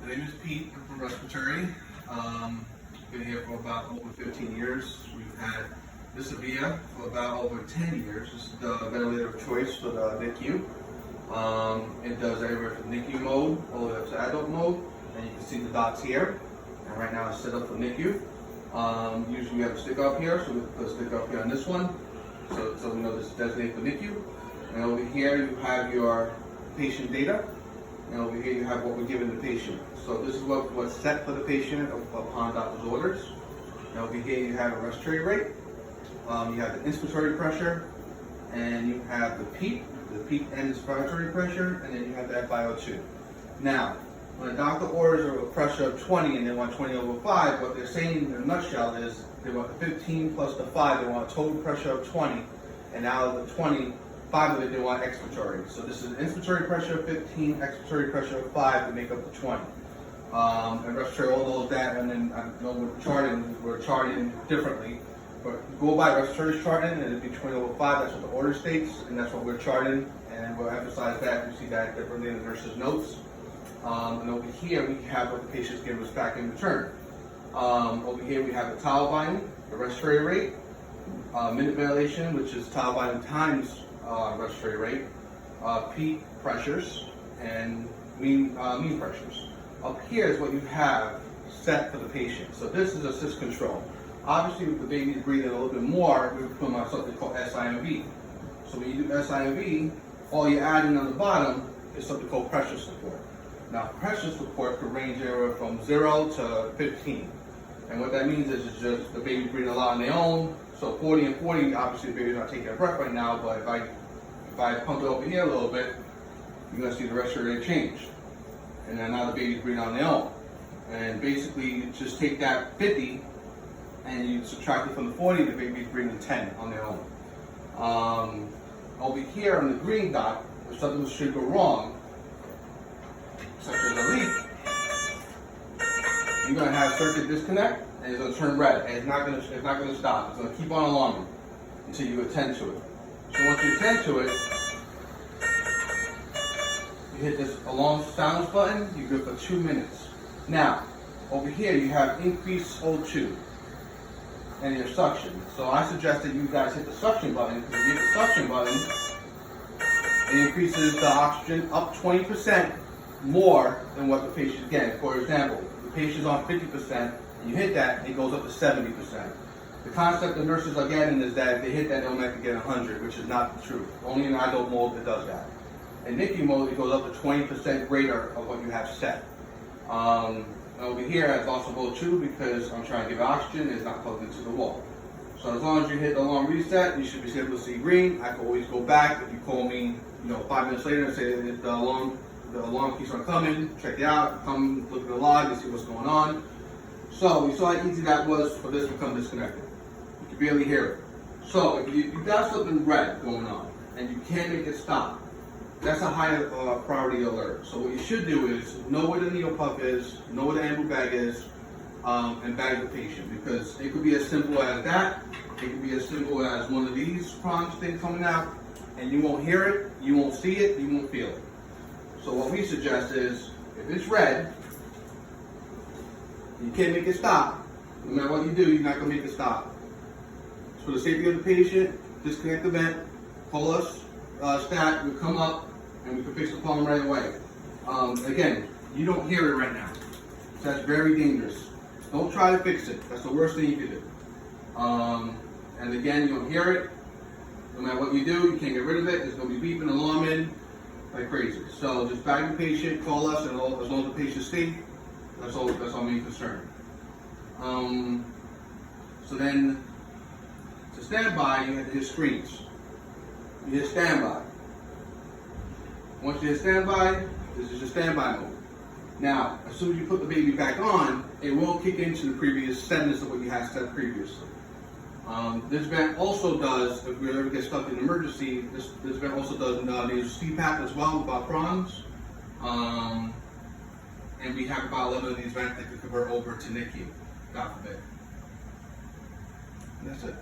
My name is Pete. I'm from Respiratory. Been here for about over 15 years. We've had this Avia for about over 10 years. This is the ventilator of choice for the NICU. It does everywhere from NICU mode all the way up to adult mode. And you can see the dots here. And right now it's set up for NICU. Usually we have a sticker up here, so we put a sticker up here on this one. So we know this is designated for NICU. And over here you have your patient data. And over here you have what we're giving the patient. So this is what's set for the patient upon doctor's orders. And over here you have a respiratory rate. You have the inspiratory pressure, and you have the peak and inspiratory pressure, and then you have the FiO2. Now, when a doctor orders a pressure of 20 and they want 20 over 5, what they're saying in a nutshell is they want the 15 plus the 5, they want a total pressure of 20, and out of the 20, 5 of it they want expiratory. So this is inspiratory pressure of 15, expiratory pressure of 5 to make up the 20. And respiratory all those that, and then I know we're charting differently. But go by respiratory charting, and it'd be 20 over 5, that's what the order states, and that's what we're charting, and we'll emphasize that. You see that differently in the nurse's notes. And over here, we have what the patients give us back in return. Over here, we have the towel volume, the respiratory rate, minute ventilation, which is towel volume times respiratory rate, peak pressures, and mean pressures. Up here is what you have set for the patient. So this is assist control. Obviously, if the baby's breathing a little bit more, we put on something called SIMV. So when you do SIMV, all you're adding on the bottom is something called pressure support. Now, pressure support could range anywhere from 0 to 15. And what that means is it's just the baby's breathing a lot on their own. So 40 and 40, obviously the baby's not taking a breath right now, but if I pump it over here a little bit, you're gonna see the respiratory rate change. And then now the baby's breathing on their own. And basically, you just take that 50 and you subtract it from the 40, the baby's breathing 10 on their own. Over here on the green dot, if something should go wrong, such as a leak, you're gonna have circuit disconnect, and it's gonna turn red, and it's not gonna stop. It's gonna keep on alarming until you attend to it. So once you attend to it, you hit this alarm silence button. You're good for 2 minutes. Now, over here you have increased O2 and your suction. So I suggest that you guys hit the suction button, because if you hit the suction button, it increases the oxygen up 20% more than what the patient's getting. For example, the patient's on 50%, and you hit that, it goes up to 70%. The concept the nurses are getting is that if they hit that, they'll make it get 100, which is not the truth. Only in adult mode it does that. In NICU mode, it goes up to 20% greater of what you have set. Over here, it's also O2 because I'm trying to give oxygen, it's not plugged into the wall. So as long as you hit the alarm reset, you should be able to see green. I can always go back if you call me, 5 minutes later and say that the alarm keeps on coming, check it out, come look at the log and see what's going on. So you saw how easy that was for this to become disconnected. You can barely hear it. So if you got something red going on and you can't make it stop, that's a high priority alert. So what you should do is know where the needle puck is, know where the ambu bag is, and bag the patient, because it could be as simple as that. It could be as simple as one of these prongs things coming out, and you won't hear it, you won't see it, you won't feel it. So what we suggest is, if it's red, you can't make it stop. No matter what you do, you're not going to make it stop. So for the safety of the patient, disconnect the vent, call us, stat, we'll come up, and we can fix the problem right away. Again, you don't hear it right now. So that's very dangerous. Don't try to fix it. That's the worst thing you can do. And again, you don't hear it. No matter what you do, you can't get rid of it. It's going to be beeping, alarming like crazy. So just bag the patient, call us, and as long as the patient's safe, that's our main concern. So then, to stand by, you have to hit screens. You hit standby. Once you hit standby, this is your standby mode. Now, as soon as you put the baby back on, it will kick into the previous settings of what you had set previously. This vent also does, if we ever get stuck in an emergency, this vent also does these CPAP as well, about prongs. And we have about 11 of these vents that could convert over to NICU, God forbid. And that's it.